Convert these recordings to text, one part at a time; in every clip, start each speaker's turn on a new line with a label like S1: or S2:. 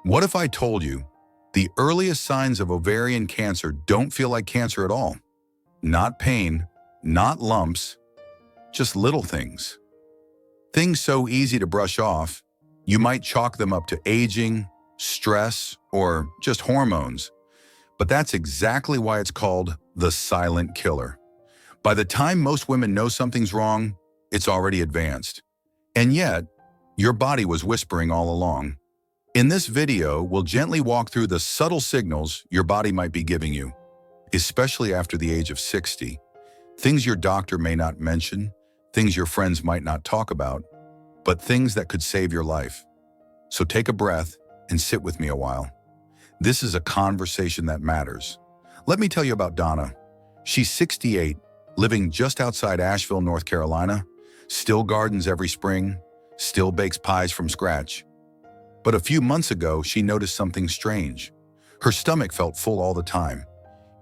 S1: What if I told you the earliest signs of ovarian cancer don't feel like cancer at all? Not pain, not lumps, just little things. Things so easy to brush off, you might chalk them up to aging, stress, or just hormones. But that's exactly why it's called the silent killer. By the time most women know something's wrong, it's already advanced. And yet, your body was whispering all along. In this video, we'll gently walk through the subtle signals your body might be giving you, especially after the age of 60. Things your doctor may not mention, things your friends might not talk about, but things that could save your life. So take a breath and sit with me a while. This is a conversation that matters. Let me tell you about Donna. She's 68, living just outside Asheville, North Carolina, still gardens every spring, still bakes pies from scratch. But a few months ago, she noticed something strange. Her stomach felt full all the time,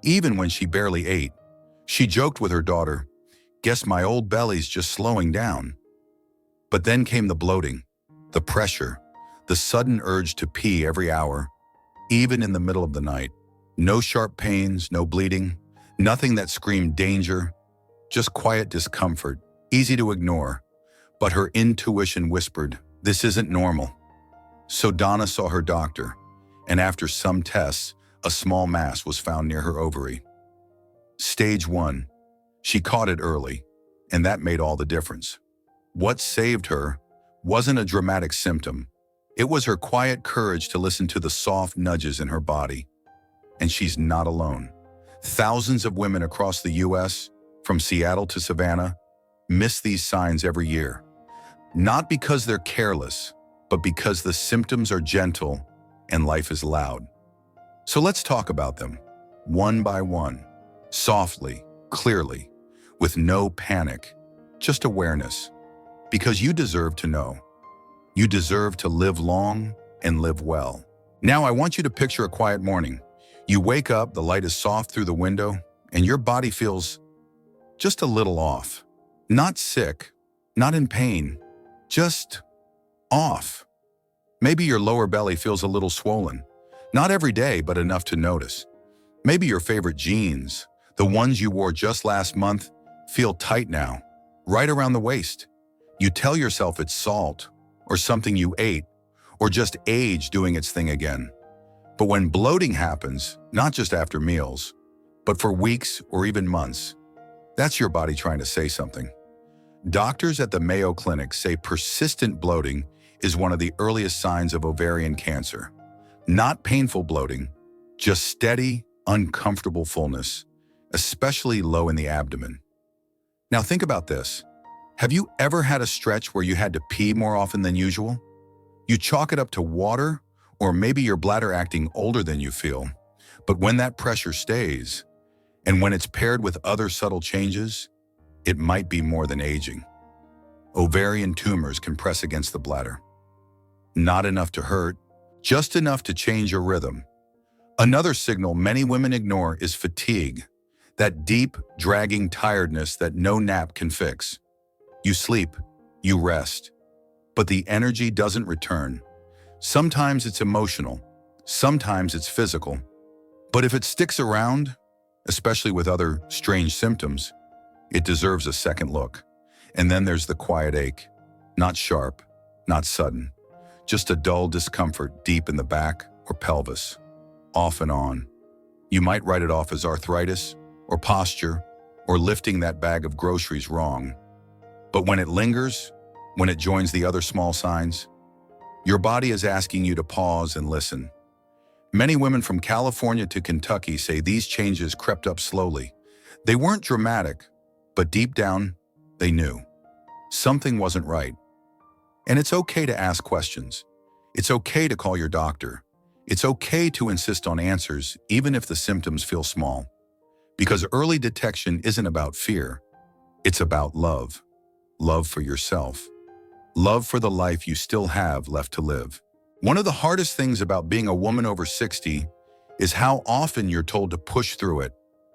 S1: even when she barely ate. She joked with her daughter, "Guess my old belly's just slowing down." But then came the bloating, the pressure, the sudden urge to pee every hour, even in the middle of the night. No sharp pains, no bleeding, nothing that screamed danger, just quiet discomfort, easy to ignore. But her intuition whispered, this isn't normal. So Donna saw her doctor, and after some tests, a small mass was found near her ovary. Stage 1. She caught it early, and that made all the difference. What saved her wasn't a dramatic symptom. It was her quiet courage to listen to the soft nudges in her body. And she's not alone. Thousands of women across the U.S., from Seattle to Savannah, miss these signs every year. Not because they're careless, but because the symptoms are gentle and life is loud. So let's talk about them, one by one, softly, clearly, with no panic, just awareness. Because you deserve to know. You deserve to live long and live well. Now I want you to picture a quiet morning. You wake up, the light is soft through the window, and your body feels just a little off. Not sick, not in pain, just off. Maybe your lower belly feels a little swollen. Not every day, but enough to notice. Maybe your favorite jeans, the ones you wore just last month, feel tight now, right around the waist. You tell yourself it's salt, or something you ate, or just age doing its thing again. But when bloating happens, not just after meals, but for weeks or even months, that's your body trying to say something. Doctors at the Mayo Clinic say persistent bloating is one of the earliest signs of ovarian cancer. Not painful bloating, just steady, uncomfortable fullness, especially low in the abdomen. Now think about this. Have you ever had a stretch where you had to pee more often than usual? You chalk it up to water, or maybe your bladder acting older than you feel. But when that pressure stays, and when it's paired with other subtle changes, it might be more than aging. Ovarian tumors can press against the bladder. Not enough to hurt, just enough to change your rhythm. Another signal many women ignore is fatigue, that deep, dragging tiredness that no nap can fix. You sleep, you rest, but the energy doesn't return. Sometimes it's emotional, sometimes it's physical. But if it sticks around, especially with other strange symptoms, it deserves a second look. And then there's the quiet ache, not sharp, not sudden, just a dull discomfort deep in the back or pelvis, off and on. You might write it off as arthritis or posture or lifting that bag of groceries wrong. But when it lingers, when it joins the other small signs, your body is asking you to pause and listen. Many women from California to Kentucky say these changes crept up slowly. They weren't dramatic, but deep down, they knew. Something wasn't right. And it's okay to ask questions. It's okay to call your doctor. It's okay to insist on answers, even if the symptoms feel small. Because early detection isn't about fear. It's about love. Love for yourself. Love for the life you still have left to live. One of the hardest things about being a woman over 60 is how often you're told to push through it,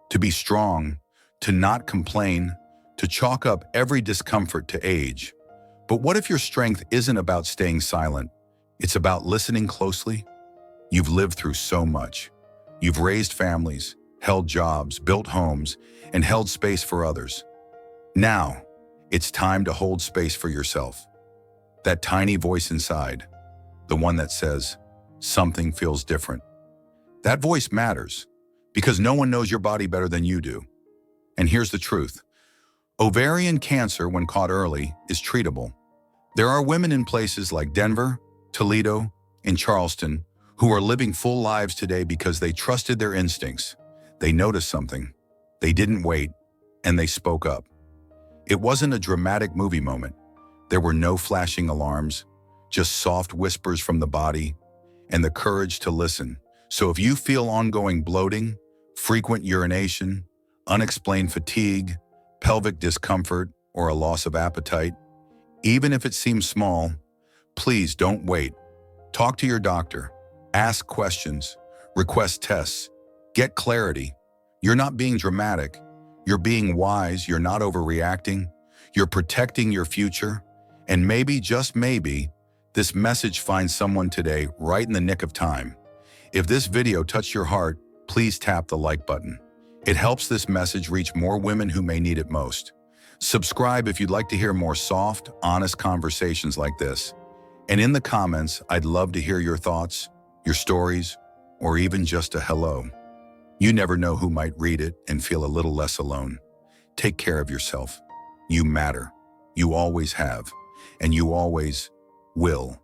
S1: to be strong, to not complain, to chalk up every discomfort to age. But what if your strength isn't about staying silent? It's about listening closely, You've lived through so much. You've raised families, held jobs, built homes, and held space for others. Now, it's time to hold space for yourself. That tiny voice inside, the one that says, something feels different. That voice matters because no one knows your body better than you do. And here's the truth. Ovarian cancer, when caught early, is treatable. There are women in places like Denver, Toledo, and Charleston who are living full lives today because they trusted their instincts. They noticed something. They didn't wait, and they spoke up. It wasn't a dramatic movie moment. There were no flashing alarms, just soft whispers from the body and the courage to listen. So if you feel ongoing bloating, frequent urination, unexplained fatigue, pelvic discomfort, or a loss of appetite, even if it seems small, please don't wait. Talk to your doctor, ask questions, request tests, get clarity. You're not being dramatic. You're being wise. You're not overreacting. You're protecting your future. And maybe, just maybe, this message finds someone today right in the nick of time. If this video touched your heart, please tap the like button. It helps this message reach more women who may need it most. Subscribe if you'd like to hear more soft, honest conversations like this. And in the comments, I'd love to hear your thoughts, your stories, or even just a hello. You never know who might read it and feel a little less alone. Take care of yourself. You matter. You always have, and you always will.